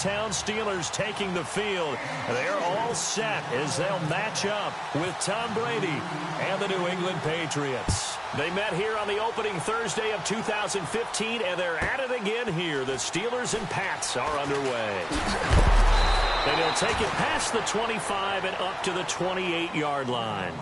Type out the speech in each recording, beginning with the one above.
hometown Steelers taking the field. They're all set as they'll match up with Tom Brady and the New England Patriots. They met here on the opening Thursday of 2015, and they're at it again here. The Steelers and Pats are underway. And he'll take it past the 25 and up to the 28-yard line.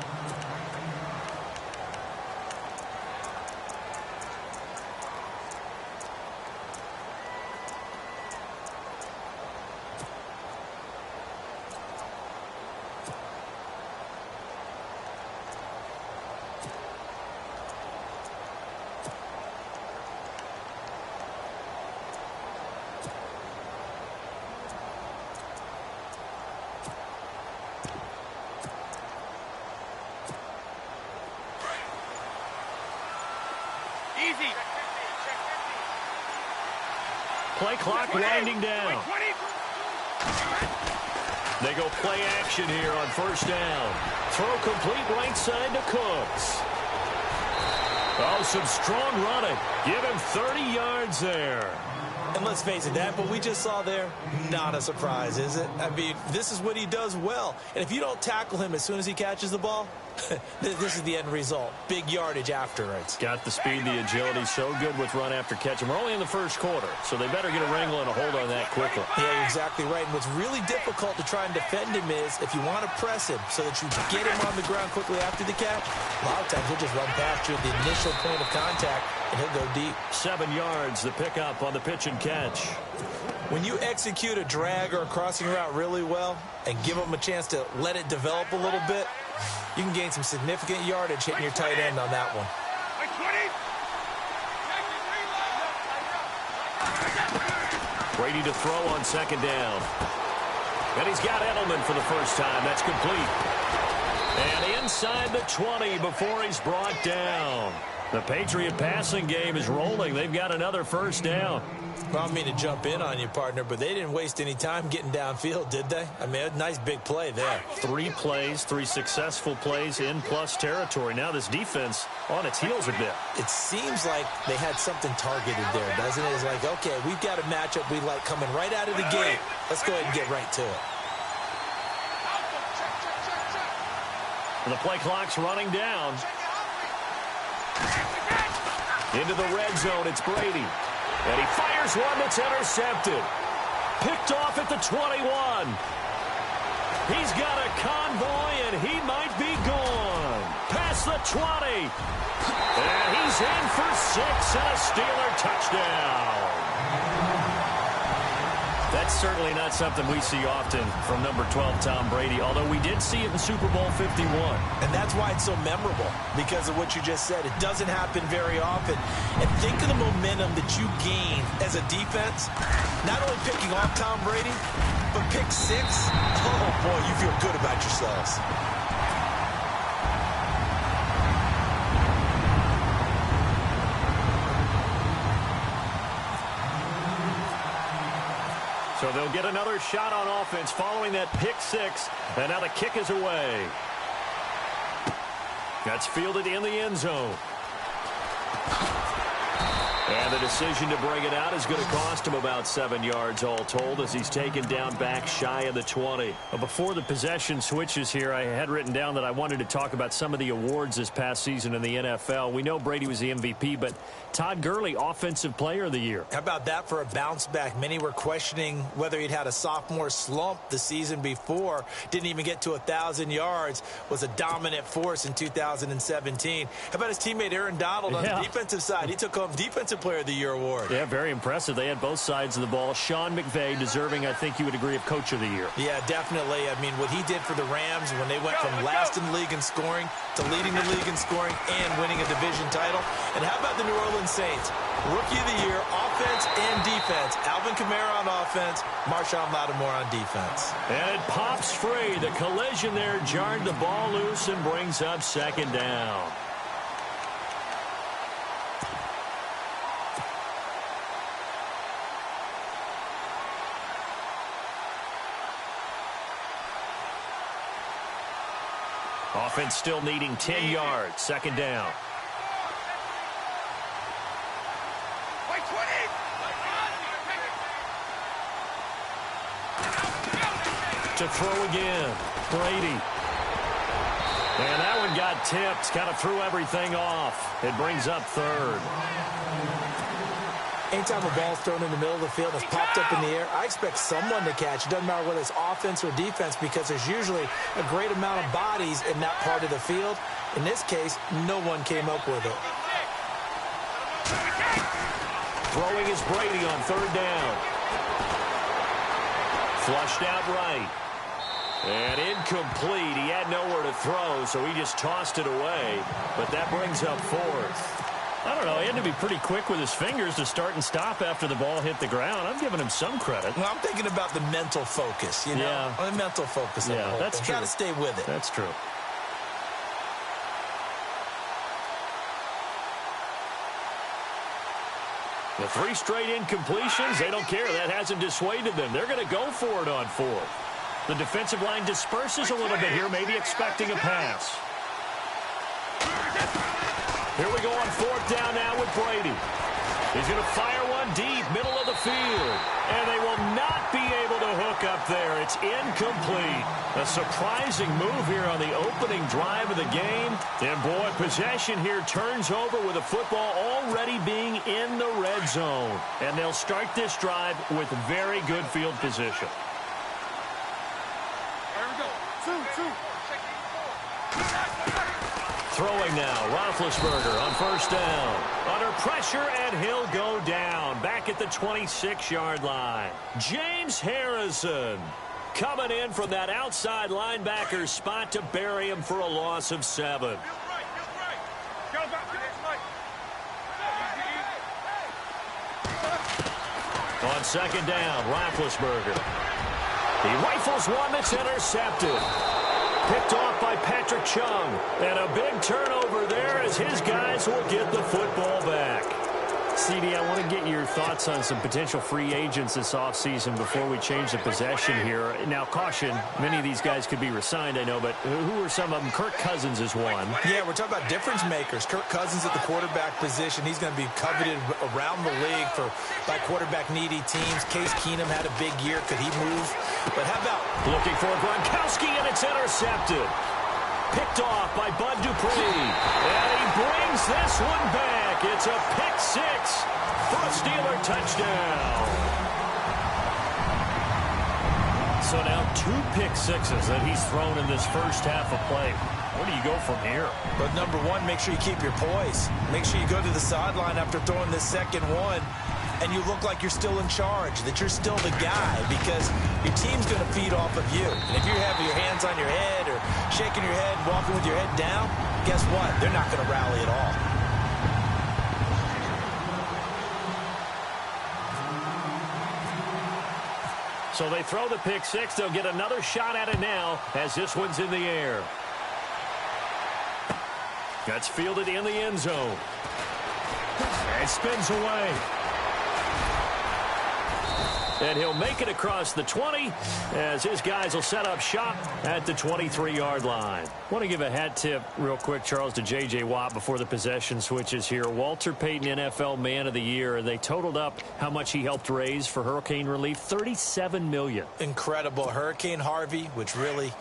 Play clock winding down. They go play action here on first down. Throw complete right side to Cooks. Oh, some strong running. Give him 30 yards there. And let's face it, that what we just saw there, not a surprise, is it? I mean, this is what he does well. And if you don't tackle him as soon as he catches the ball, this is the end result. Big yardage afterwards. Got the speed, the agility, so good with run after catch. And we're only in the first quarter, so they better get a wrangle and a hold on that quickly. Yeah, you're exactly right. And what's really difficult to try and defend him is if you want to press him so that you get him on the ground quickly after the catch, a lot of times he'll just run past you at the initial point of contact, and he'll go deep. 7 yards, the pickup on the pitch and catch. When you execute a drag or a crossing route really well and give them a chance to let it develop a little bit, you can gain some significant yardage hitting your tight end on that one. Brady to throw on second down. And he's got Edelman for the first time. That's complete. And inside the 20 before he's brought down. The Patriot passing game is rolling. They've got another first down. Well, I don't mean to jump in on you, partner, but they didn't waste any time getting downfield, did they? I mean, a nice big play there. 3 plays, 3 successful plays in plus territory. Now this defense on its heels a bit. It seems like they had something targeted there, doesn't it? It's like, okay, we've got a matchup we like coming right out of the gate. Let's go ahead and get right to it. And the play clock's running down. Into the red zone, it's Brady. And he fires one that's intercepted. Picked off at the 21. He's got a convoy, and he might be gone. Past the 20. And he's in for 6 and a Steeler touchdown. That's certainly not something we see often from number 12, Tom Brady, although we did see it in Super Bowl 51. And that's why it's so memorable, because of what you just said. It doesn't happen very often. And think of the momentum that you gain as a defense, not only picking off Tom Brady, but pick 6. Oh, boy, you feel good about yourselves. So they'll get another shot on offense following that pick 6. And now the kick is away. That's fielded in the end zone. And the decision to bring it out is going to cost him about 7 yards all told as he's taken down back shy of the 20. But before the possession switches here, I had written down that I wanted to talk about some of the awards this past season in the NFL. We know Brady was the MVP, but Todd Gurley, Offensive Player of the Year. How about that for a bounce back? Many were questioning whether he'd had a sophomore slump the season before. Didn't even get to 1,000 yards. Was a dominant force in 2017. How about his teammate Aaron Donald on the defensive side? He took home Defensive Player of the Year award. Yeah, very impressive. They had both sides of the ball. Sean McVay deserving, I think you would agree, of Coach of the Year. Yeah, definitely. I mean, what he did for the Rams when they went from last in the league in scoring to leading the league in scoring and winning a division title. And how about the New Orleans Saints? Rookie of the Year, offense and defense. Alvin Kamara on offense, Marshawn Lattimore on defense. And it pops free. The collision there jarred the ball loose and brings up second down. Offense still needing 10 yards. Second down. To throw again. Brady. And that one got tipped. Kind of threw everything off. It brings up third. Anytime a ball's thrown in the middle of the field and it's popped up in the air, I expect someone to catch. It doesn't matter whether it's offense or defense because there's usually a great amount of bodies in that part of the field. In this case, no one came up with it. Throwing is Brady on third down. Flushed out right. And incomplete. He had nowhere to throw, so he just tossed it away. But that brings up fourth. I don't know. He had to be pretty quick with his fingers to start and stop after the ball hit the ground. I'm giving him some credit. Well, I'm thinking about the mental focus, you know? Yeah. The mental focus of the whole that's thing. true. Got to stay with it. That's true. The 3 straight incompletions, they don't care. That hasn't dissuaded them. They're going to go for it on fourth. The defensive line disperses a little bit here, maybe expecting a pass. Here we go on fourth down now with Brady. He's going to fire one deep, middle of the field. And they will not be able to hook up there. It's incomplete. A surprising move here on the opening drive of the game. And, boy, possession here turns over with the football already being in the red zone. And they'll start this drive with very good field position. Throwing now, Roethlisberger on first down. Under pressure, and he'll go down. Back at the 26-yard line. James Harrison coming in from that outside linebacker spot to bury him for a loss of 7. On second down, Roethlisberger. He rifles one that's intercepted. Picked off by Patrick Chung. And a big turnover there as his guys will get the football back. CD, I want to get your thoughts on some potential free agents this offseason before we change the possession here. Now, caution, many of these guys could be re-signed, I know, but who are some of them? Kirk Cousins is one. Yeah, we're talking about difference makers. Kirk Cousins at the quarterback position. He's going to be coveted around the league by quarterback-needy teams. Case Keenum had a big year. Could he move? But how about looking for Gronkowski, and it's intercepted. Picked off by Bud Dupree. And he brings this one back. It's a pick 6 for a Steeler touchdown. So now 2 pick sixes that he's thrown in this first half of play. Where do you go from here? But number one, make sure you keep your poise. Make sure you go to the sideline after throwing this second one, and you look like you're still in charge, that you're still the guy, because your team's going to feed off of you. And if you have your hands on your head or shaking your head, walking with your head down, guess what? They're not going to rally at all. So they throw the pick 6. They'll get another shot at it now as this one's in the air. That's fielded in the end zone. And spins away. And he'll make it across the 20 as his guys will set up shop at the 23-yard line. I want to give a hat tip real quick, Charles, to J.J. Watt before the possession switches here. Walter Payton NFL Man of the Year. They totaled up how much he helped raise for hurricane relief, $37 million. Incredible. Hurricane Harvey, which really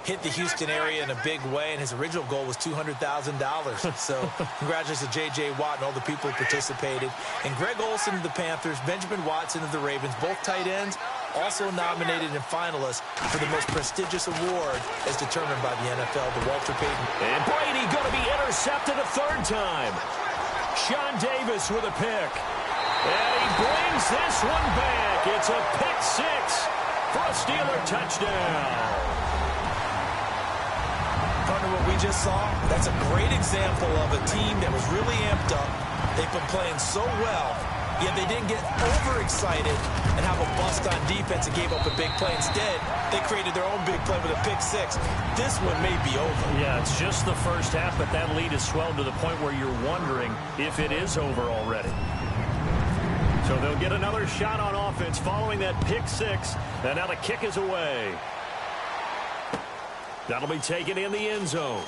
hit the Houston area in a big way, and his original goal was $200,000. So congratulations to J.J. Watt and all the people who participated. And Greg Olsen of the Panthers, Benjamin Watson of the Ravens, both tight ends, also nominated and finalists for the most prestigious award as determined by the NFL, the Walter Payton. And Brady going to be intercepted a third time. Sean Davis with a pick. And he brings this one back. It's a pick 6 for a Steeler touchdown. Partner, what we just saw, that's a great example of a team that was really amped up. They've been playing so well, yet they didn't get overexcited and have a bust on defense and gave up a big play. Instead, they created their own big play with a pick 6. This one may be over. Yeah, it's just the first half, but that lead has swelled to the point where you're wondering if it is over already. So they'll get another shot on offense following that pick 6. And now the kick is away. That'll be taken in the end zone.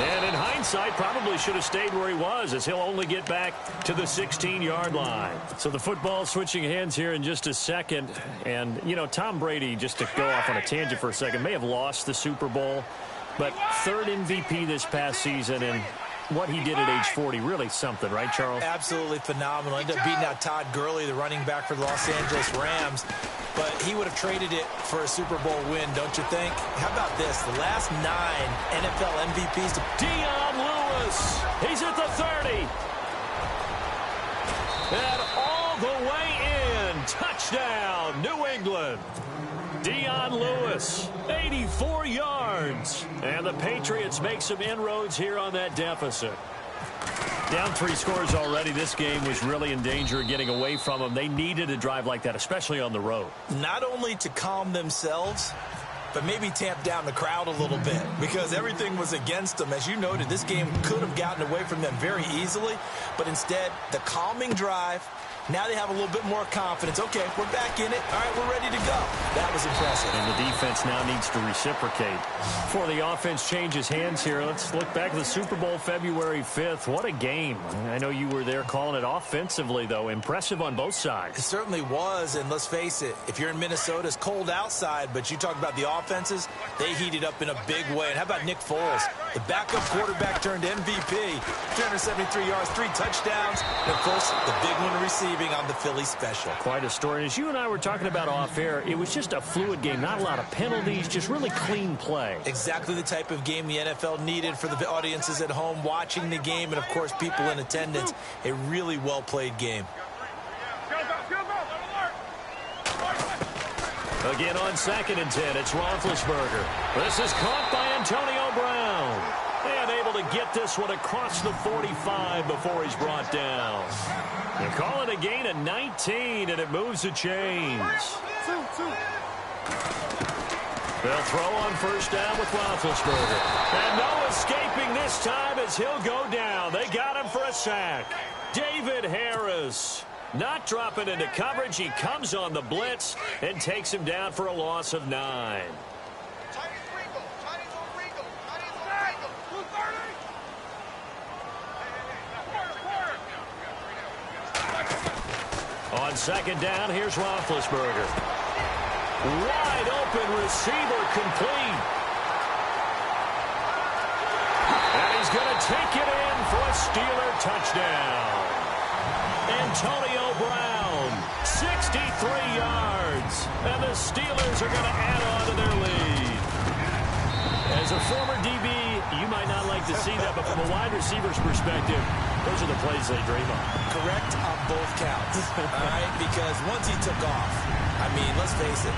And in hindsight, probably should have stayed where he was, as he'll only get back to the 16-yard line. So the football switching hands here in just a second. And, you know, Tom Brady, just to go off on a tangent for a second, may have lost the Super Bowl, but third MVP this past season, and what he did at age 40, really something, right, Charles? Absolutely phenomenal. Ended up beating out Todd Gurley, the running back for the Los Angeles Rams. But he would have traded it for a Super Bowl win, don't you think? How about this? The last 9 NFL MVPs to Dion Lewis. He's at the 30. And all the way in. Touchdown, New England. Dion Lewis, 84 yards. And the Patriots make some inroads here on that deficit. Down 3 scores already. This game was really in danger of getting away from them. They needed a drive like that, especially on the road. Not only to calm themselves, but maybe tamp down the crowd a little bit, because everything was against them. As you noted, this game could have gotten away from them very easily, but instead, the calming drive. Now they have a little bit more confidence. Okay, we're back in it. All right, we're ready to go. That was impressive. And the defense now needs to reciprocate. Before the offense changes hands here, let's look back at the Super Bowl February 5th. What a game. I know you were there calling it offensively, though. Impressive on both sides. It certainly was, and let's face it, if you're in Minnesota, it's cold outside, but you talk about the offenses, they heated up in a big way. And how about Nick Foles? The backup quarterback turned MVP. 373 yards, 3 touchdowns, and, of course, the big one receiving on the Philly special. Quite a story. As you and I were talking about off air, it was just a fluid game. Not a lot of penalties, just really clean play. Exactly the type of game the NFL needed for the audiences at home watching the game and, of course, people in attendance. A really well-played game. Again on 2nd and 10, it's Roethlisberger. This is caught by Antonio Brown. And able to get this one across the 45 before he's brought down. They call it a gain of 19, and it moves the chains. They'll throw on 1st down with Roethlisberger. And no escaping this time as he'll go down. They got him for a sack. David Harris. Not dropping into coverage. He comes on the blitz and takes him down for a loss of 9. On 2nd down, here's Roethlisberger. Wide open receiver, complete. And he's going to take it in for a Steeler touchdown. Antonio Brown, 63 yards. And the Steelers are going to add on to their lead. As a former DB, you might not like to see that, but from a wide receiver's perspective, those are the plays they dream of. Correct on both counts, all right? Because once he took off, I mean, let's face it,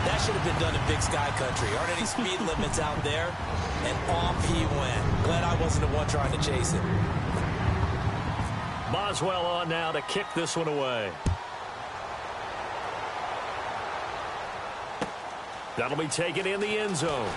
that should have been done in Big Sky Country. Aren't any speed limits out there? And off he went. Glad I wasn't the one trying to chase him. Boswell on now to kick this one away. That'll be taken in the end zone.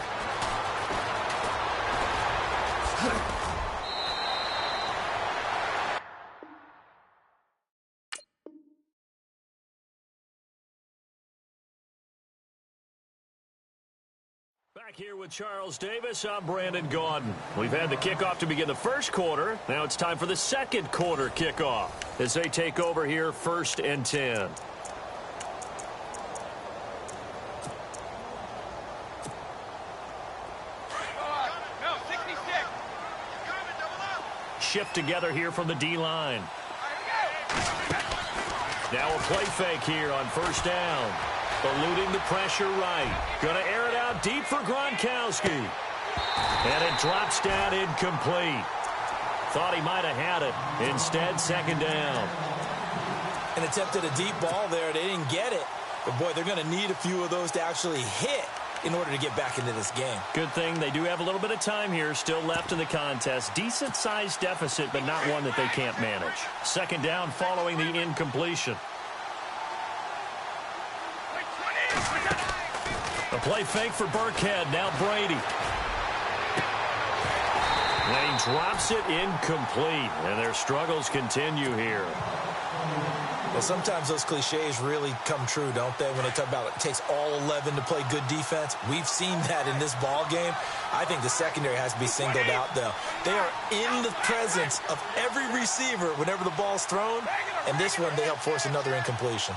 Back here with Charles Davis, I'm Brandon Gaudin. We've had the kickoff to begin the first quarter. Now it's time for the second quarter kickoff as they take over here 1st and 10. Shift together here from the D-line. Now a play fake here on 1st down. Eluding the pressure right. Going to air it out deep for Gronkowski. And it drops down incomplete. Thought he might have had it. Instead, 2nd down. An attempt at a deep ball there. They didn't get it. But, boy, they're going to need a few of those to actually hit in order to get back into this game. Good thing they do have a little bit of time here still left in the contest. Decent-sized deficit, but not one that they can't manage. 2nd down following the incompletion. A play fake for Burkhead. Now Brady. And he drops it incomplete. And their struggles continue here. Well, sometimes those cliches really come true, don't they, when they talk about it takes all 11 to play good defense. We've seen that in this ball game. I think the secondary has to be singled out, though. They are in the presence of every receiver whenever the ball's thrown, and this one they help force another incompletion.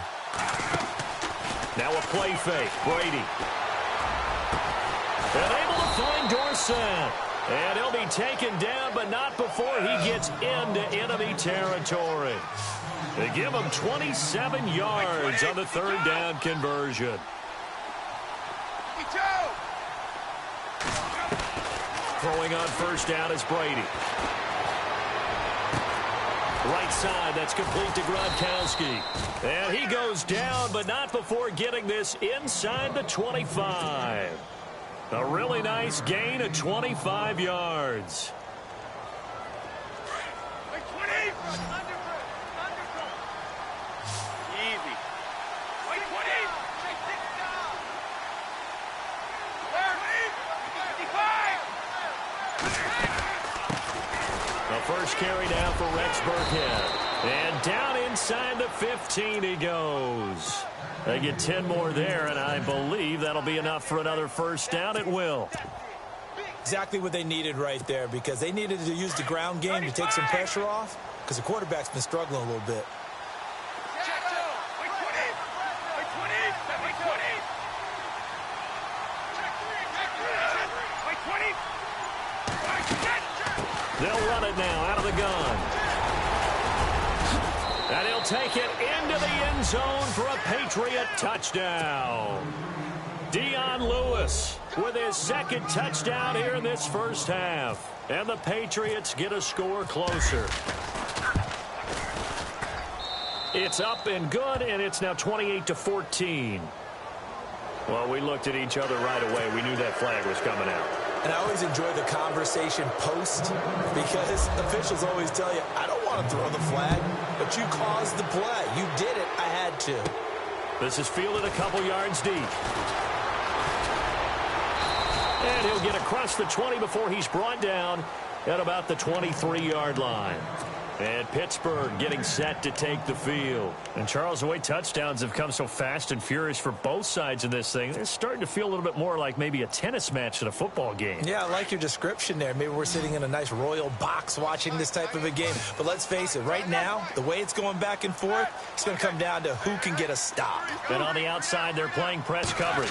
Now a play fake. Brady. And able to find Dorsett. And he'll be taken down, but not before he gets into enemy territory. They give him 27 yards on the third down conversion. Throwing on first down is Brady. Right side, that's complete to Gronkowski. And he goes down, but not before getting this inside the 25. A really nice gain of 25 yards. First carry now for Rex Burkhead. And down inside the 15 he goes. They get 10 more there, and I believe that'll be enough for another first down. It will. Exactly what they needed right there, because they needed to use the ground game to take some pressure off, because the quarterback's been struggling a little bit. They'll run it now out of the gun. And he'll take it into the end zone for a Patriot touchdown. Dion Lewis with his second touchdown here in this first half. And the Patriots get a score closer. It's up and good, and it's now 28-14. Well, we looked at each other right away. We knew that flag was coming out. And I always enjoy the conversation post, because officials always tell you, I don't want to throw the flag, but you caused the play. You did it. I had to. This is fielded a couple yards deep. And he'll get across the 20 before he's brought down at about the 23-yard line. And Pittsburgh getting set to take the field. And, Charles, the way touchdowns have come so fast and furious for both sides in this thing, they're starting to feel a little bit more like maybe a tennis match than a football game. Yeah, I like your description there. Maybe we're sitting in a nice royal box watching this type of a game. But let's face it, right now, the way it's going back and forth, it's going to come down to who can get a stop. And on the outside, they're playing press coverage.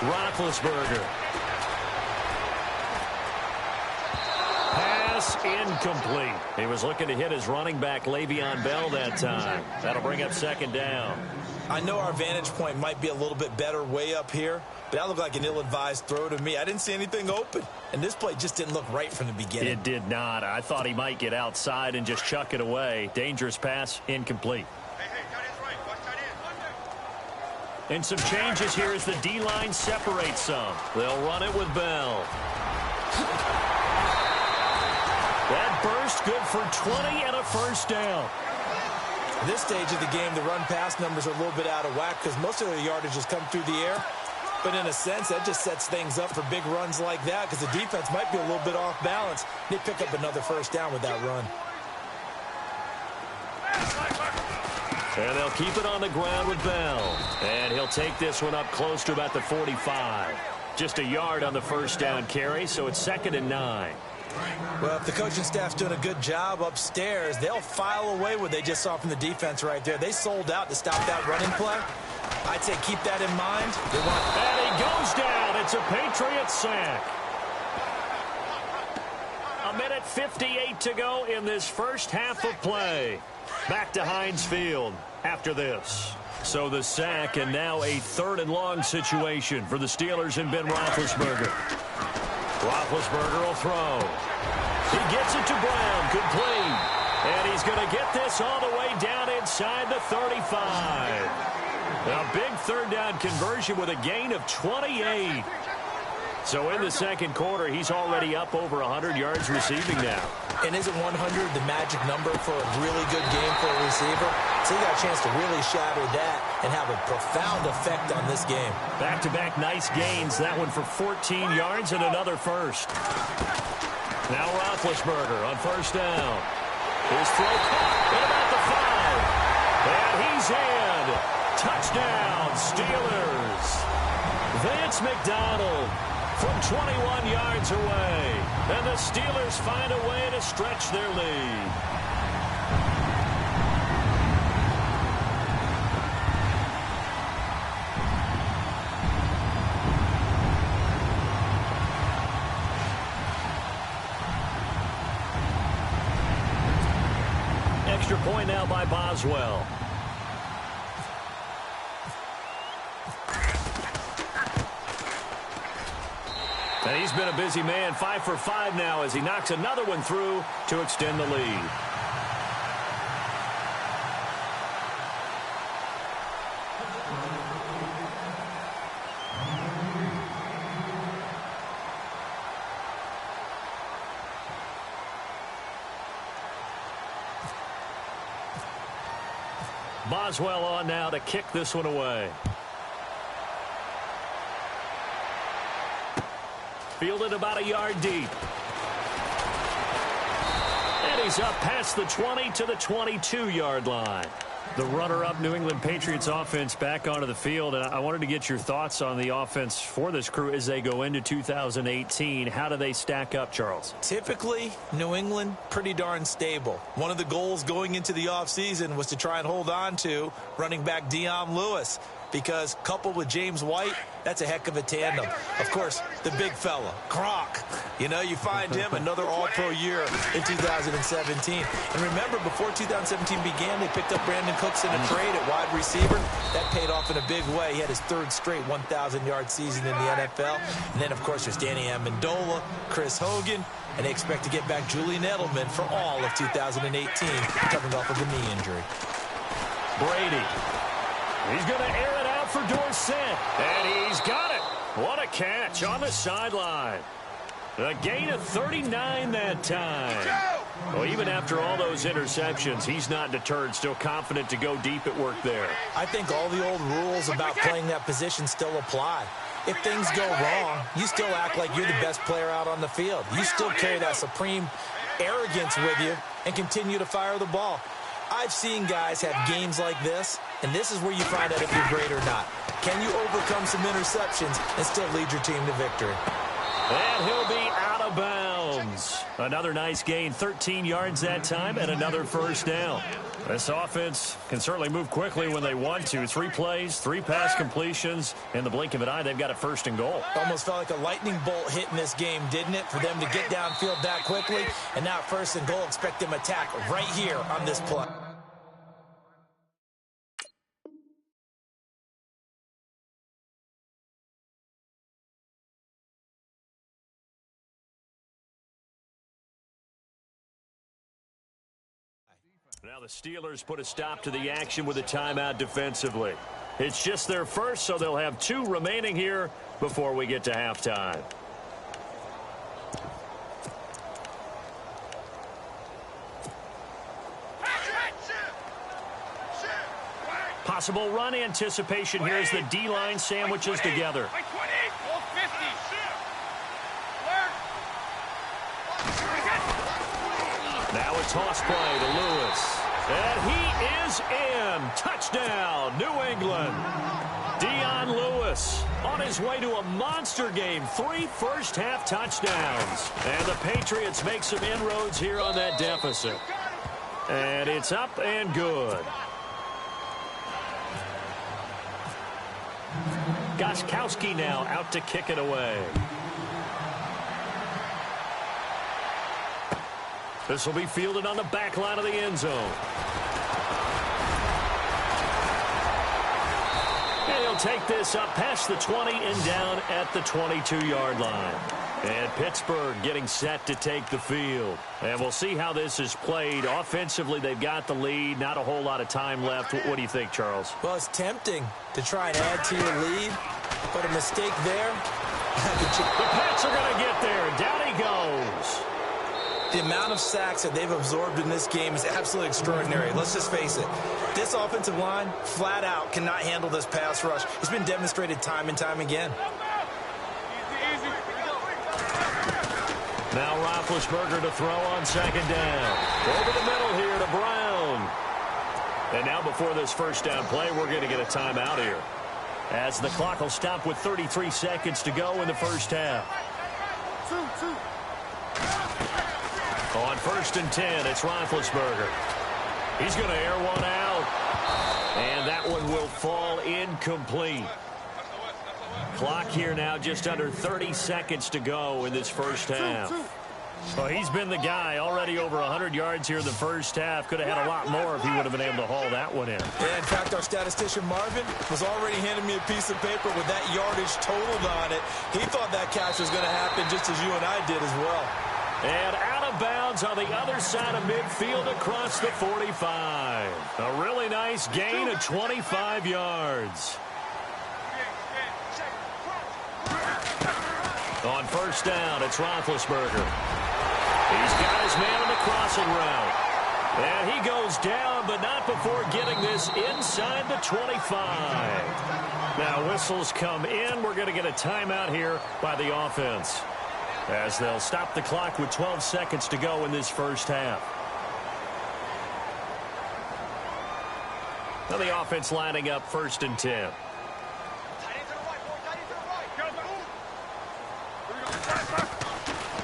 Roethlisberger. Incomplete. He was looking to hit his running back, Le'Veon Bell, that time. That'll bring up second down. I know our vantage point might be a little bit better way up here, but that looked like an ill-advised throw to me. I didn't see anything open, and this play just didn't look right from the beginning. It did not. I thought he might get outside and just chuck it away. Dangerous pass, incomplete. And some changes here as the D-line separates some. They'll run it with Bell. That burst good for 20 and a first down. At this stage of the game, the run-pass numbers are a little bit out of whack because most of the yardage has come through the air. But in a sense, that just sets things up for big runs like that because the defense might be a little bit off balance. They pick up another first down with that run. And they'll keep it on the ground with Bell. And he'll take this one up close to about the 45. Just a yard on the first down carry, so it's 2nd and 9. Well, if the coaching staff's doing a good job upstairs, they'll file away what they just saw from the defense right there. They sold out to stop that running play. I'd say keep that in mind. And he goes down. It's a Patriot sack. 1:58 to go in this first half of play. Back to Heinz Field after this. So the sack, and now a 3rd and long situation for the Steelers and Ben Roethlisberger. Roethlisberger will throw. He gets it to Brown, complete. And he's going to get this all the way down inside the 35. A big 3rd down conversion with a gain of 28. So in the second quarter, he's already up over 100 yards receiving now. And isn't 100 the magic number for a really good game for a receiver? So he got a chance to really shatter that and have a profound effect on this game. Back-to-back nice gains. That one for 14 yards and another first. Now Roethlisberger on first down. His throw caught at about the 5. he's in. Touchdown, Steelers. Vance McDonald from 21 yards away. And the Steelers find a way to stretch their lead. Extra point now by Boswell. And he's been a busy man, 5 for 5 now as he knocks another one through to extend the lead. Boswell on now to kick this one away. Fielded about a yard deep. And he's up past the 20 to the 22-yard line. The runner-up New England Patriots offense back onto the field. And I wanted to get your thoughts on the offense for this crew as they go into 2018. How do they stack up, Charles? Typically, New England, pretty darn stable. One of the goals going into the offseason was to try and hold on to running back Dion Lewis, because coupled with James White, that's a heck of a tandem. Of course, the big fella, Gronk. You know, you find him another all-pro year in 2017. And remember, before 2017 began, they picked up Brandon Cooks in a trade at wide receiver. That paid off in a big way. He had his third straight 1,000-yard season in the NFL. And then, of course, there's Danny Amendola, Chris Hogan, and they expect to get back Julian Edelman for all of 2018, coming off of a knee injury. Brady. He's going to air it out for Dorsett. And he's got it. What a catch on the sideline. A gain of 39 that time. Well, even after all those interceptions, he's not deterred, still confident to go deep at work there. I think all the old rules about playing that position still apply. If things go wrong, you still act like you're the best player out on the field. You still carry that supreme arrogance with you and continue to fire the ball. I've seen guys have games like this, and this is where you find out if you're great or not. Can you overcome some interceptions and still lead your team to victory? And he'll be out of bounds. Another nice gain, 13 yards that time, and another first down. This offense can certainly move quickly when they want to. 3 plays, 3 pass completions. In the blink of an eye, they've got a first and goal. Almost felt like a lightning bolt hit in this game, didn't it? For them to get downfield that quickly. And now first and goal, expect them to attack right here on this play. Now the Steelers put a stop to the action with a timeout defensively. It's just their first, so they'll have 2 remaining here before we get to halftime. Possible run anticipation here as the D-line sandwiches together. Now a toss play to Lewis. And he is in. Touchdown, New England. Dion Lewis on his way to a monster game. 3 first-half touchdowns. And the Patriots make some inroads here on that deficit. And it's up and good. Gostkowski now out to kick it away. This will be fielded on the back line of the end zone. And he'll take this up past the 20 and down at the 22-yard line. And Pittsburgh getting set to take the field. And we'll see how this is played. Offensively, they've got the lead. Not a whole lot of time left. What do you think, Charles? Well, it's tempting to try and add to your lead, but a mistake there. The Pats are going to get there. Down he goes. The amount of sacks that they've absorbed in this game is absolutely extraordinary. Let's just face it. This offensive line, flat out, cannot handle this pass rush. It's been demonstrated time and time again. Now Roethlisberger to throw on second down. Over the middle here to Brown. And now before this first down play, we're going to get a timeout here, as the clock will stop with 33 seconds to go in the first half. On 1st and 10, it's Roethlisberger. He's going to air one out. And that one will fall incomplete. Clock here now just under 30 seconds to go in this first half. Well, he's been the guy, already over 100 yards here in the first half. Could have had a lot more if he would have been able to haul that one in. Yeah, in fact, our statistician Marvin was already handing me a piece of paper with that yardage totaled on it. He thought that catch was going to happen just as you and I did as well. And out of bounds on the other side of midfield across the 45. A really nice gain of 25 yards. On 1st down, it's Roethlisberger. He's got his man on the crossing route. And he goes down, but not before getting this inside the 25. Now whistles come in. We're going to get a timeout here by the offense, as they'll stop the clock with 12 seconds to go in this first half. Now the offense lining up 1st and 10.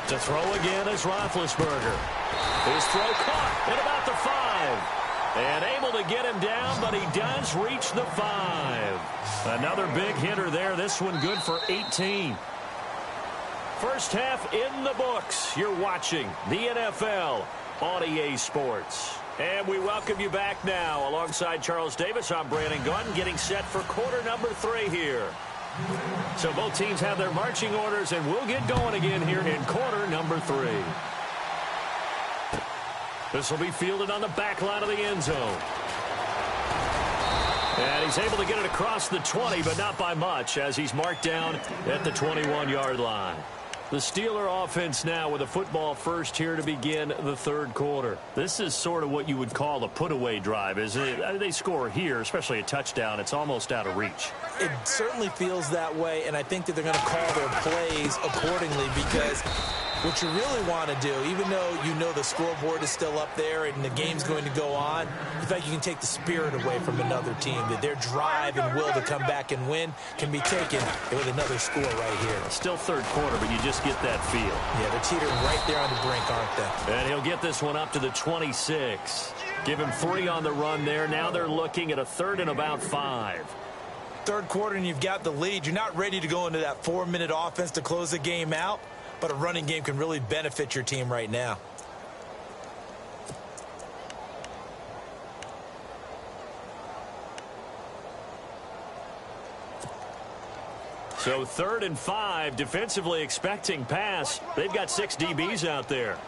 To throw again is Roethlisberger. His throw caught at about the 5. And able to get him down, but he does reach the 5. Another big hitter there. This one good for 18. First half in the books. You're watching the NFL on EA Sports. And we welcome you back now. Alongside Charles Davis, I'm Brandon Gunn, getting set for quarter number 3 here. So both teams have their marching orders, and we'll get going again here in quarter number 3. This will be fielded on the back line of the end zone. And he's able to get it across the 20, but not by much, as he's marked down at the 21-yard line. The Steeler offense now with a football first here to begin the 3rd quarter. This is sort of what you would call a put-away drive, isn't it? They score here, especially a touchdown. It's almost out of reach. It certainly feels that way, and I think that they're going to call their plays accordingly, because what you really want to do, even though you know the scoreboard is still up there and the game's going to go on, in fact, you can take the spirit away from another team, that their drive and will to come back and win can be taken with another score right here. Still 3rd quarter, but you just get that feel. Yeah, they're teetering right there on the brink, aren't they? And he'll get this one up to the 26. Give him 3 on the run there. Now they're looking at a 3rd and about 5. 3rd quarter and you've got the lead. You're not ready to go into that 4-minute offense to close the game out, but a running game can really benefit your team right now. So 3rd and 5, defensively expecting pass. They've got 6 DBs out there.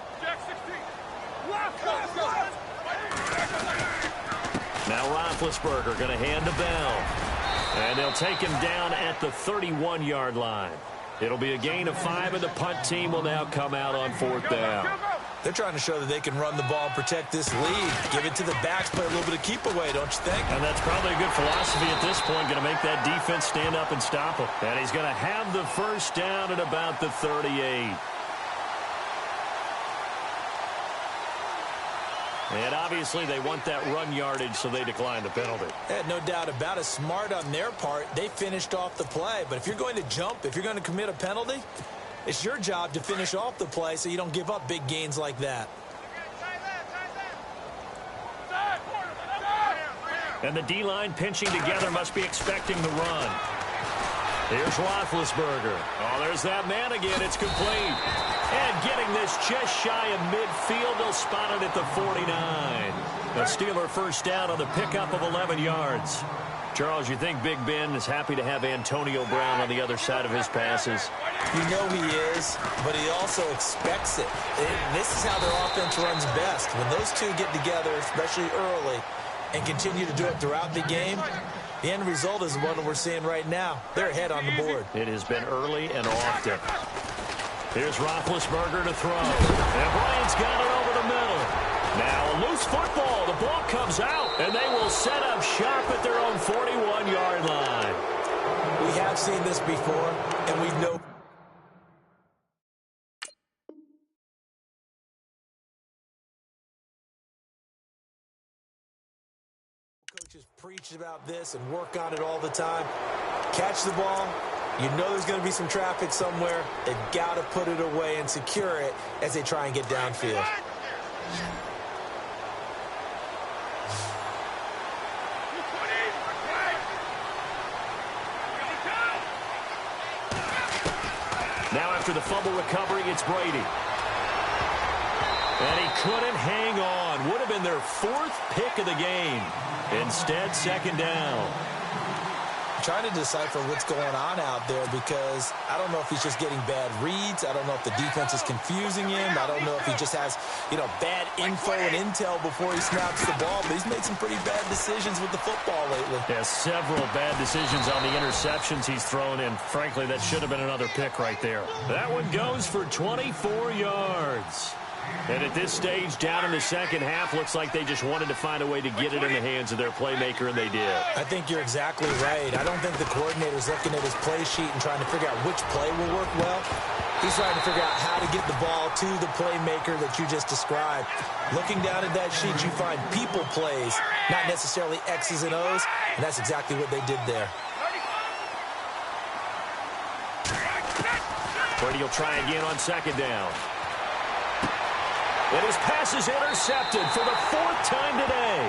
Now Roethlisberger going to hand to Bell. And they'll take him down at the 31-yard line. It'll be a gain of 5, and the punt team will now come out on 4th down. They're trying to show that they can run the ball and protect this lead. Give it to the backs, play a little bit of keep away, don't you think? And that's probably a good philosophy at this point, going to make that defense stand up and stop him. And he's going to have the first down at about the 38. And obviously they want that run yardage, so they decline the penalty. Yeah, no doubt about it. Smart on their part. They finished off the play. But if you're going to jump, if you're going to commit a penalty, it's your job to finish off the play so you don't give up big gains like that. And the D-line pinching together, must be expecting the run. Here's Roethlisberger. Oh, there's that man again. It's complete. And getting this just shy of midfield, they'll spot it at the 49. The Steeler first down on the pickup of 11 yards. Charles, you think Big Ben is happy to have Antonio Brown on the other side of his passes? You know he is, but he also expects it. This is how their offense runs best. When those two get together, especially early, and continue to do it throughout the game, the end result is one that we're seeing right now. They're ahead on the board. It has been early and often. Here's Roethlisberger to throw. And Bryant's got it over the middle. Now a loose football. The ball comes out, and they will set up shop at their own 41-yard line. We have seen this before, and we know preach about this and work on it all the time. Catch the ball. You know there's going to be some traffic somewhere. They've got to put it away and secure it as they try and get downfield. Now after the fumble recovery, it's Brady. And he couldn't hang on. Would have been their 4th pick of the game. Instead, 2nd down. I'm trying to decipher what's going on out there because I don't know if he's just getting bad reads. I don't know if the defense is confusing him. I don't know if he just has, bad info and intel before he snaps the ball. But he's made some pretty bad decisions with the football lately. Yeah, several bad decisions on the interceptions he's thrown in. Frankly, that should have been another pick right there. That one goes for 24 yards. And at this stage, down in the second half, looks like they just wanted to find a way to get it in the hands of their playmaker, and they did. I think you're exactly right. I don't think the coordinator's looking at his play sheet and trying to figure out which play will work well. He's trying to figure out how to get the ball to the playmaker that you just described. Looking down at that sheet, you find people plays, not necessarily X's and O's, and that's exactly what they did there. Brady will try again on 2nd down. And his pass is intercepted for the 4th time today.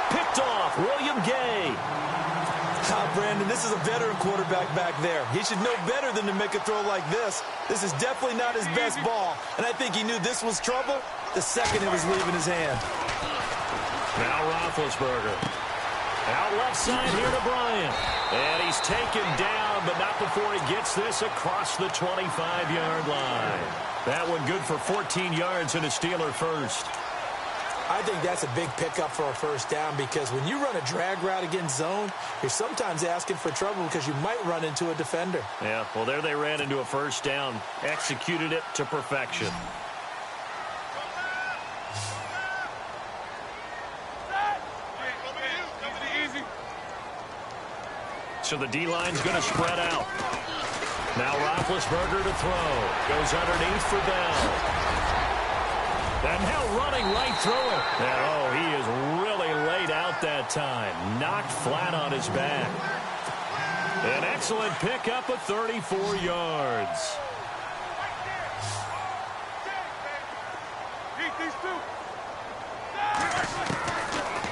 Picked off, William Gay. Brandon, this is a veteran quarterback back there. He should know better than to make a throw like this. This is definitely not his best ball, and I think he knew this was trouble the second it was leaving his hand. Now Roethlisberger. Out left side here to Bryant. And he's taken down, but not before he gets this across the 25-yard line. That one good for 14 yards and a Steeler first. I think that's a big pickup for a first down because when you run a drag route against zone, you're sometimes asking for trouble because you might run into a defender. Yeah, well, there they ran into a first down, executed it to perfection. So the D-line's going to spread out. Now Roethlisberger to throw. Goes underneath for Bell. And now running right through it. And, oh, he is really laid out that time. Knocked flat on his back. An excellent pickup of 34 yards.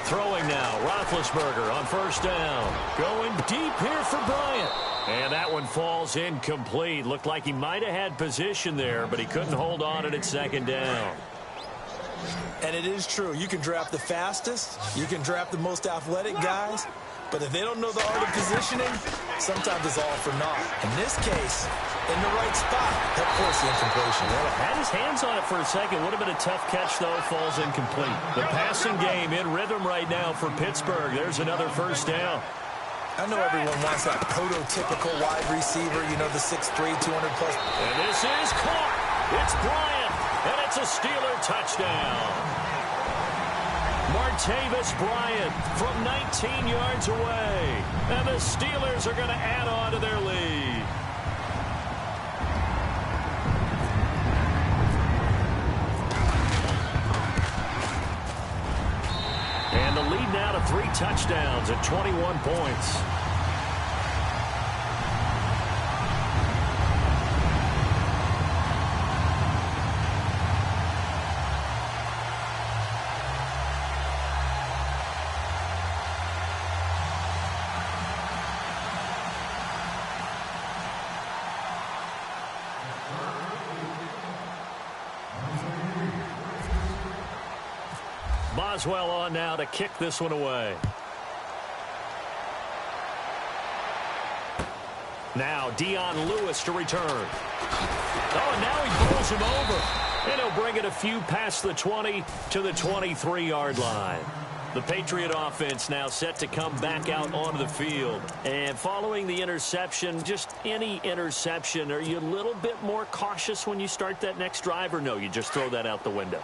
Throwing now, Roethlisberger on first down. Going deep here for Bryant. And that one falls incomplete. Looked like he might have had position there, but he couldn't hold on at 2nd down. And it is true. You can draft the fastest. You can draft the most athletic guys. But if they don't know the art of positioning, sometimes it's all for naught. In this case, in the right spot, that forced the incompletion. Well, had his hands on it for a second. Would have been a tough catch, though. Falls incomplete. The passing game in rhythm right now for Pittsburgh. There's another first down. I know everyone wants that prototypical wide receiver, the 6'3", 200-plus. And this is caught. It's Bryant, and it's a Steeler touchdown. Martavis Bryant from 19 yards away. And the Steelers are going to add on to their lead. And the lead now to 3 touchdowns at 21 points. Boswell on now to kick this one away. Now Dion Lewis to return. Oh, and now he bowls him over. And he'll bring it a few past the 20 to the 23-yard line. The Patriot offense now set to come back out onto the field. And following the interception, just any interception, are you a little bit more cautious when you start that next drive, or no, you just throw that out the window?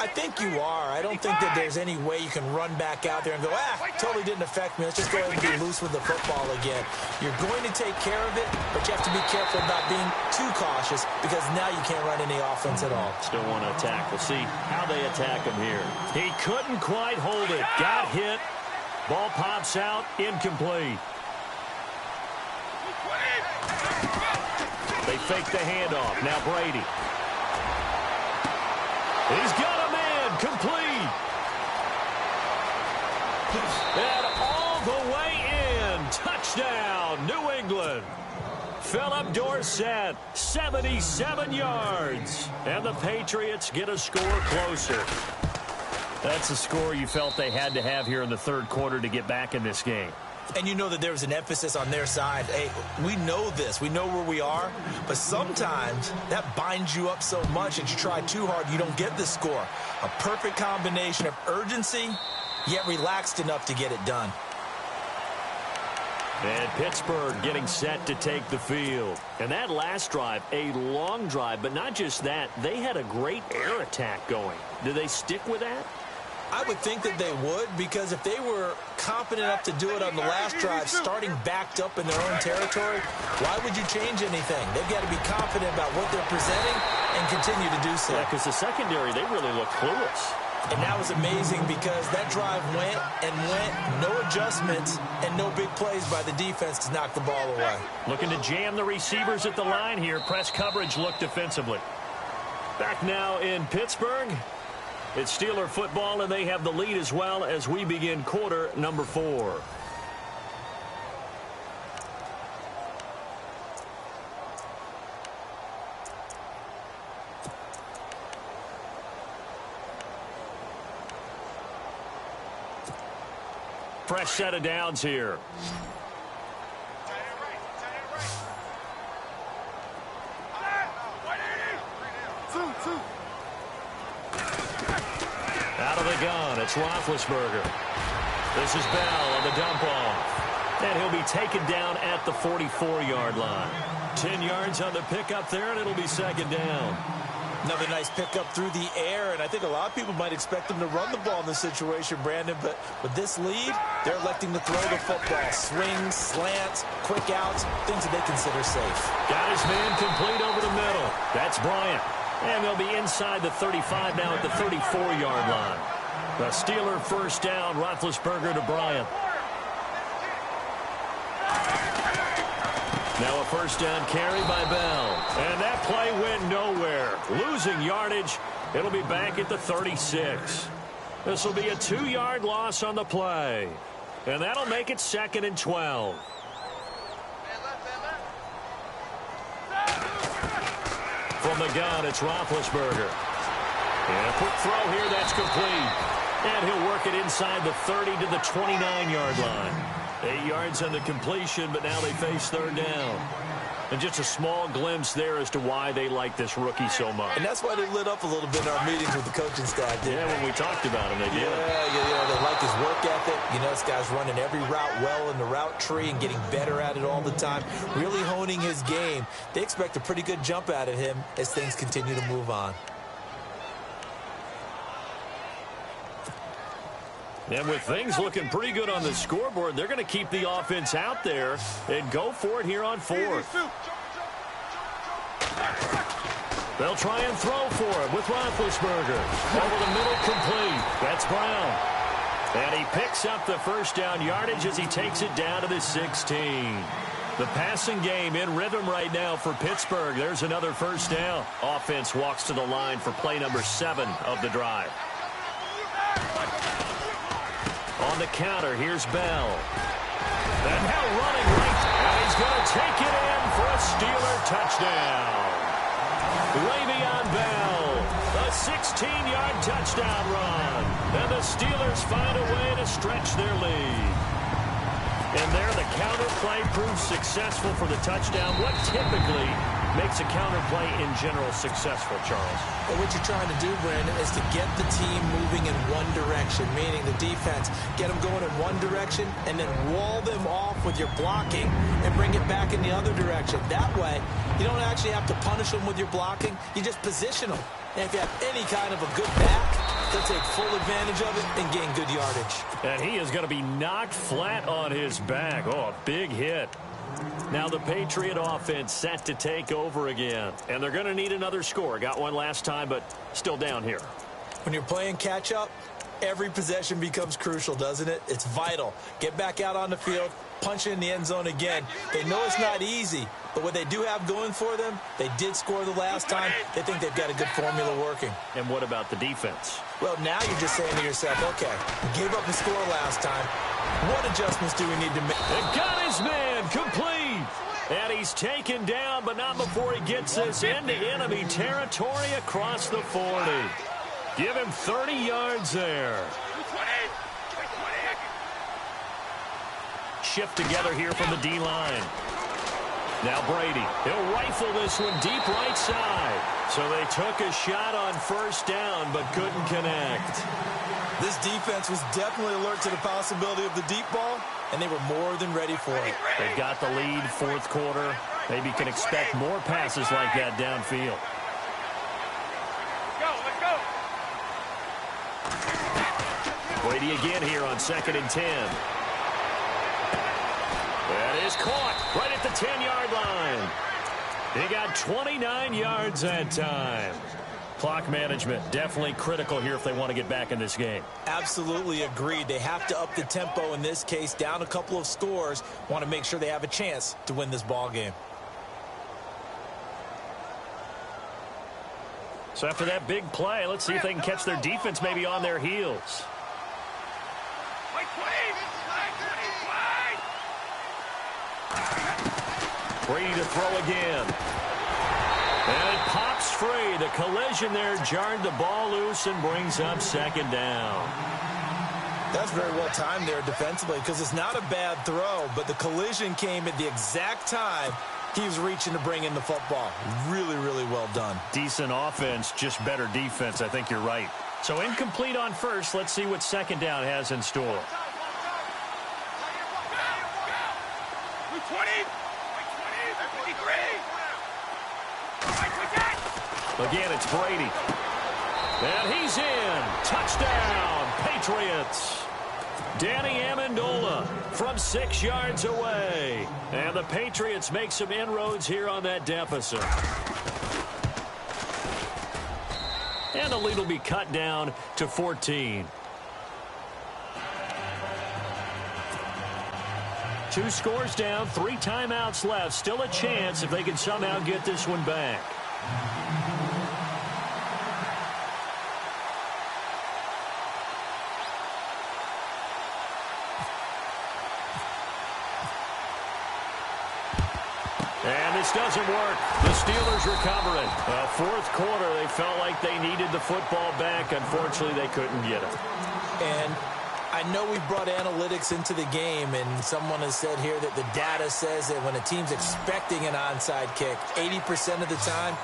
I think you are. I don't think that there's any way you can run back out there and go, totally didn't affect me. Let's just go ahead and be loose with the football again. You're going to take care of it, but you have to be careful about being too cautious because now you can't run any offense at all. Still want to attack. We'll see how they attack him here. He couldn't quite hold it. Got hit. Ball pops out, incomplete. They fake the handoff. Now Brady. He's got a man, complete. And all the way in. Touchdown, New England. Philip Dorsett, 77 yards. And the Patriots get a score closer. That's a score you felt they had to have here in the third quarter to get back in this game. And you know that there was an emphasis on their side. Hey, we know this. We know where we are. But sometimes that binds you up so much that you try too hard, you don't get the score. A perfect combination of urgency, yet relaxed enough to get it done. And Pittsburgh getting set to take the field. And that last drive, a long drive, but not just that. They had a great air attack going. Do they stick with that? I would think that they would, because if they were confident enough to do it on the last drive, starting backed up in their own territory, why would you change anything? They've got to be confident about what they're presenting and continue to do so. Yeah, because the secondary, they really look clueless. And that was amazing because that drive went and went, no adjustments, and no big plays by the defense to knock the ball away. Looking to jam the receivers at the line here. Press coverage look defensively. Back now in Pittsburgh. It's Steeler football, and they have the lead as well as we begin quarter number 4. Fresh set of downs here. Out of the gun, it's Roethlisberger. This is Bell on the dump off. And he'll be taken down at the 44-yard line. 10 yards on the pickup there, and it'll be second down. Another nice pickup through the air, and I think a lot of people might expect them to run the ball in this situation, Brandon, but with this lead, they're electing to throw the football. Swings, slants, quick outs, things that they consider safe. Got his man complete over the middle. That's Bryant. And they'll be inside the 35 now at the 34-yard line. The Steeler first down, Roethlisberger to Bryant. Now a first down carry by Bell. And that play went nowhere. Losing yardage. It'll be back at the 36. This will be a 2-yard loss on the play. And that'll make it 2nd and 12. From the gun, it's Roethlisberger. And a quick throw here, that's complete. And he'll work it inside the 30 to the 29-yard line. 8 yards on the completion, but now they face third down. And just a small glimpse there as to why they like this rookie so much. And that's why they lit up a little bit in our meetings with the coaching staff. Yeah, when we talked about him, they did. Yeah, they like his work ethic. You know, this guy's running every route well in the route tree and getting better at it all the time, really honing his game. They expect a pretty good jump out of him as things continue to move on. And with things looking pretty good on the scoreboard, they're going to keep the offense out there and go for it here on 4th. They'll try and throw for it with Roethlisberger. Over the middle, complete. That's Brown. And he picks up the first down yardage as he takes it down to the 16. The passing game in rhythm right now for Pittsburgh. There's another first down. Offense walks to the line for play number 7 of the drive. On the counter, here's Bell. And now running right, and he's going to take it in for a Steeler touchdown. Le'Veon Bell, a 16-yard touchdown run. And the Steelers find a way to stretch their lead. And there, the counter play proves successful for the touchdown. What typically makes a counter play in general successful, Charles? Well, what you're trying to do, Brandon, is to get the team moving in one direction, meaning the defense, get them going in one direction and then wall them off with your blocking and bring it back in the other direction. That way, you don't actually have to punish them with your blocking. You just position them. And if you have any kind of a good back, they'll take full advantage of it and gain good yardage. And he is going to be knocked flat on his back. Oh, a big hit. Now the Patriot offense set to take over again. And they're going to need another score. Got one last time, but still down here. When you're playing catch-up, Every possession becomes crucial, doesn't it? It's vital. Get back out on the field, punch it in the end zone again. They know it's not easy, but what they do have going for them, they did score the last time. They think they've got a good formula working. And what about the defense? Well, now you're just saying to yourself, okay, we gave up the score last time. What adjustments do we need to make? They got his man complete. And he's taken down, but not before he gets this into enemy territory across the 40. Give him 30 yards there. Shift together here from the D-line. Now Brady. He'll rifle this one deep right side. So they took a shot on first down, but couldn't connect. This defense was definitely alert to the possibility of the deep ball, and they were more than ready for it. They've got the lead, fourth quarter. Maybe can expect more passes like that downfield. Brady again here on 2nd and 10. That is caught right at the 10-yard line. He got 29 yards that time. Clock management definitely critical here if they want to get back in this game. Absolutely agreed. They have to up the tempo in this case, down a couple of scores. Want to make sure they have a chance to win this ball game. So after that big play, let's see if they can catch their defense maybe on their heels. Brady to throw again. And it pops free. The collision there jarred the ball loose and brings up 2nd down. That's very well timed there defensively because it's not a bad throw, but the collision came at the exact time he was reaching to bring in the football. Really, really well done. Decent offense, just better defense. I think you're right. So incomplete on first. Let's see what 2nd down has in store. Again, it's Brady. And he's in. Touchdown, Patriots. Danny Amendola from 6 yards away. And the Patriots make some inroads here on that deficit. And the lead will be cut down to 14. 2 scores down, 3 timeouts left. Still a chance if they can somehow get this one back. And this doesn't work. The Steelers recover it. Fourth quarter, they felt like they needed the football back. Unfortunately, they couldn't get it. And I know we brought analytics into the game, and someone has said here that the data says that when a team's expecting an onside kick, 80% of the time,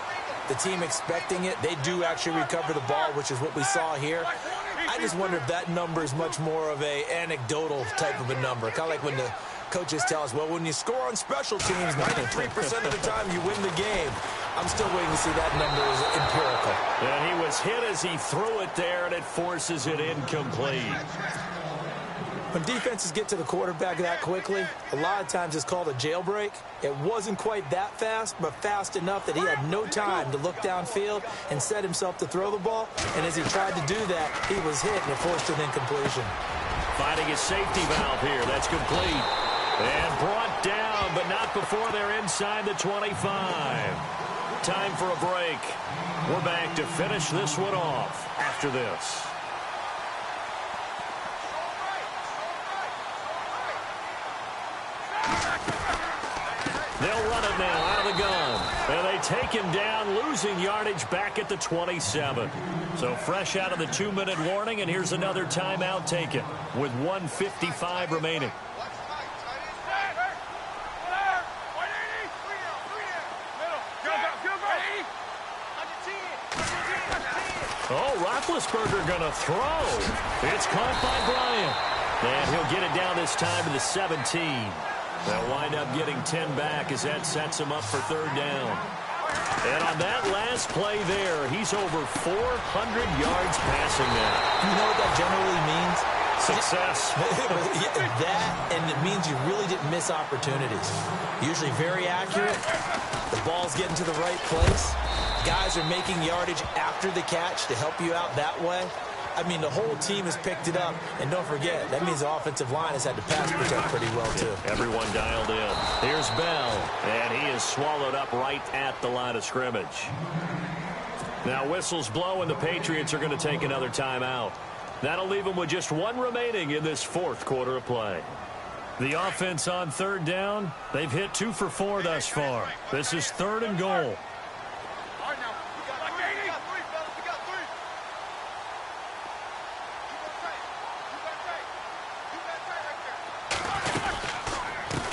the team expecting it, they do actually recover the ball, which is what we saw here. I just wonder if that number is much more of a anecdotal type of a number. Kind of like when the coaches tell us, well, when you score on special teams, 93% of the time you win the game. I'm still waiting to see that number is empirical. And he was hit as he threw it there, and it forces it incomplete. When defenses get to the quarterback that quickly, a lot of times it's called a jailbreak. It wasn't quite that fast, but fast enough that he had no time to look downfield and set himself to throw the ball. And as he tried to do that, he was hit, and it forced an incompletion. Finding his safety valve here. That's complete. And brought down, but not before they're inside the 25. Time for a break. We're back to finish this one off after this. They'll run it now out of the gun. And they take him down, losing yardage back at the 27. So fresh out of the 2-minute warning, and here's another timeout taken with 1:55 remaining. Oh, Roethlisberger going to throw. It's caught by Bryant. And he'll get it down this time to the 17. They'll wind up getting 10 back as that sets him up for 3rd down. And on that last play there, he's over 400 yards passing now. You know what that generally means? Success. That, and it means you really didn't miss opportunities. Usually very accurate. The ball's getting to the right place. Guys are making yardage after the catch to help you out that way. I mean, the whole team has picked it up. And don't forget, that means the offensive line has had to pass protect pretty well, too. Everyone dialed in. Here's Bell, and he is swallowed up right at the line of scrimmage. Now whistles blow, and the Patriots are going to take another timeout. That'll leave them with just one remaining in this fourth quarter of play. The offense on third down, they've hit 2 for 4 thus far. This is 3rd and goal.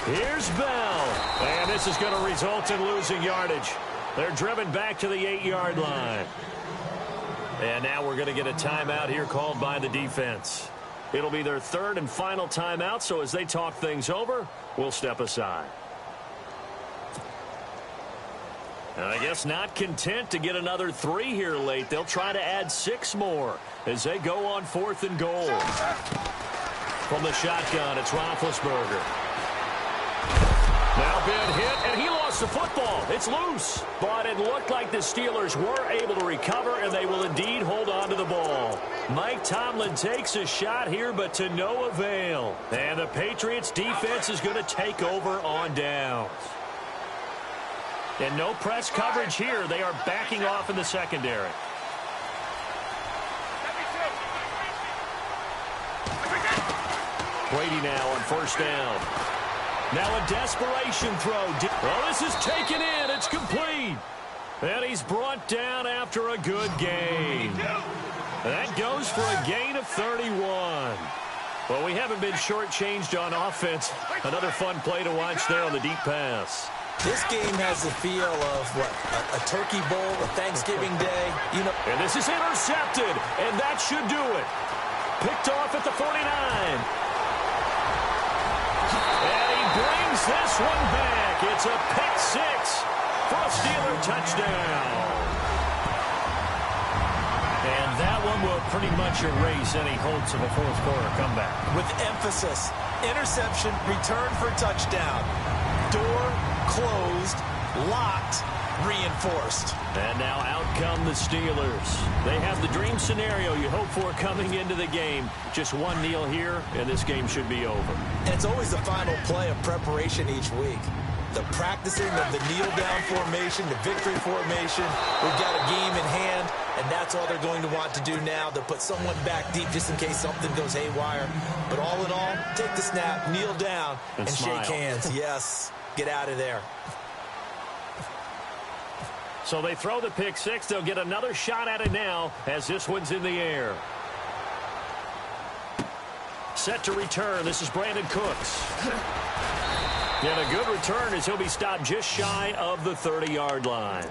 Here's Bell, and this is going to result in losing yardage. They're driven back to the 8-yard line. And now we're going to get a timeout here called by the defense. It'll be their 3rd and final timeout, so as they talk things over, we'll step aside. And I guess not content to get another 3 here late. They'll try to add 6 more as they go on 4th and goal. From the shotgun, it's Roethlisberger. Now been hit, and he lost the football. It's loose. But it looked like the Steelers were able to recover, and they will indeed hold on to the ball. Mike Tomlin takes a shot here, but to no avail. And the Patriots defense is going to take over on downs. And no press coverage here. They are backing off in the secondary. Brady now on 1st down. Now a desperation throw. Well, this is taken in. It's complete. And he's brought down after a good gain. That goes for a gain of 31. Well, we haven't been shortchanged on offense. Another fun play to watch there on the deep pass. This game has the feel of, what, a turkey bowl, a Thanksgiving day. You know. And this is intercepted, and that should do it. Picked off at the 49. Brings this one back. It's a pick 6 for a Steeler touchdown. And that one will pretty much erase any hopes of a fourth quarter comeback. With emphasis, interception, return for touchdown. Door closed, locked, reinforced. And now out come the Steelers. They have the dream scenario you hope for coming into the game. Just one kneel here, and this game should be over. And it's always the final play of preparation each week. The practicing of the kneel-down formation, the victory formation. We've got a game in hand, and that's all they're going to want to do now. They'll put someone back deep just in case something goes haywire. But all in all, take the snap, kneel down, and shake hands. Yes, get out of there. So they throw the pick 6. They'll get another shot at it now as this one's in the air. Set to return. This is Brandon Cooks. And a good return as he'll be stopped just shy of the 30-yard line.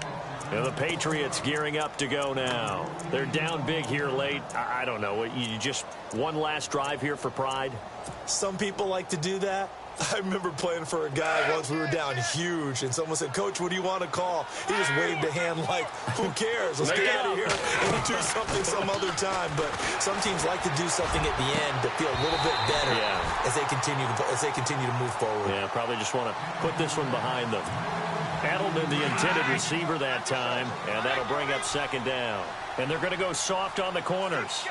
And the Patriots gearing up to go now. They're down big here late. I don't know. You just one last drive here for pride? Some people like to do that. I remember playing for a guy once. We were down huge, and someone said, "Coach, what do you want to call?" He just waved a hand like, "Who cares? Let's get out of here and do something some other time." But some teams like to do something at the end to feel a little bit better as they continue to move forward. Yeah, probably just want to put this one behind them. Edelman, the intended receiver that time, and that'll bring up 2nd down. And they're going to go soft on the corners.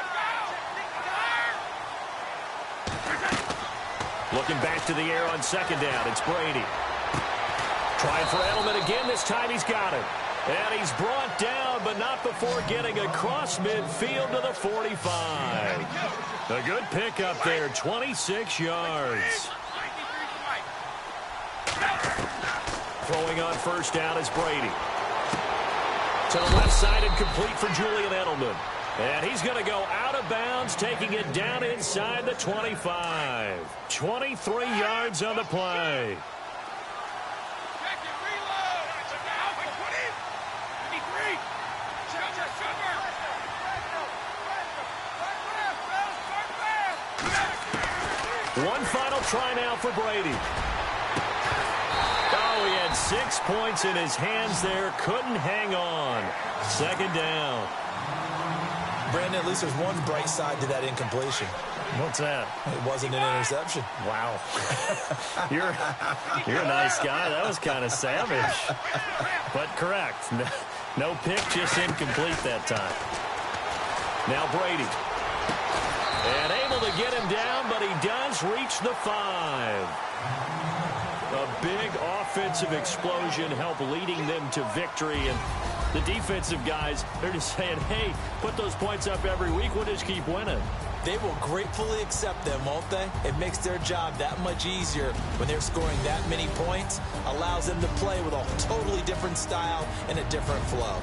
Looking back to the air on 2nd down. It's Brady. Trying for Edelman again. This time he's got it. And he's brought down, but not before getting across midfield to the 45. A good pickup there, 26 yards. Throwing on 1st down is Brady. To the left side and complete for Julian Edelman. And he's going to go out of bounds, taking it down inside the 25. 23 yards on the play. One final try now for Brady. Oh, he had 6 points in his hands there. Couldn't hang on. 2nd down. Brandon, at least there's one bright side to that incompletion. What's that? It wasn't an interception. Wow. You're a nice guy. That was kind of savage. But correct. No pick, just incomplete that time. Now Brady. able to get him down, but he does reach the 5. A big offensive explosion helped leading them to victory. And the defensive guys, they're just saying, hey, put those points up every week. We'll just keep winning. They will gratefully accept them, won't they? It makes their job that much easier when they're scoring that many points. Allows them to play with a totally different style and a different flow.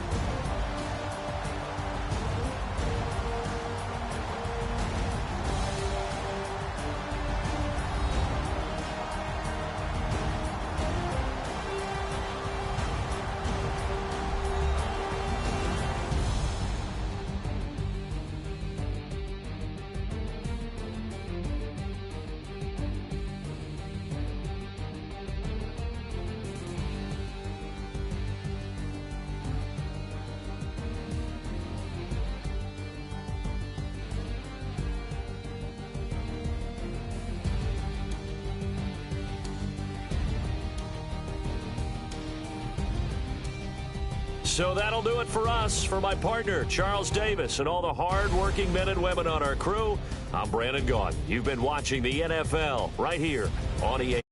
So that'll do it for us. For my partner, Charles Davis, and all the hard-working men and women on our crew, I'm Brandon Gaudin. You've been watching the NFL right here on EA.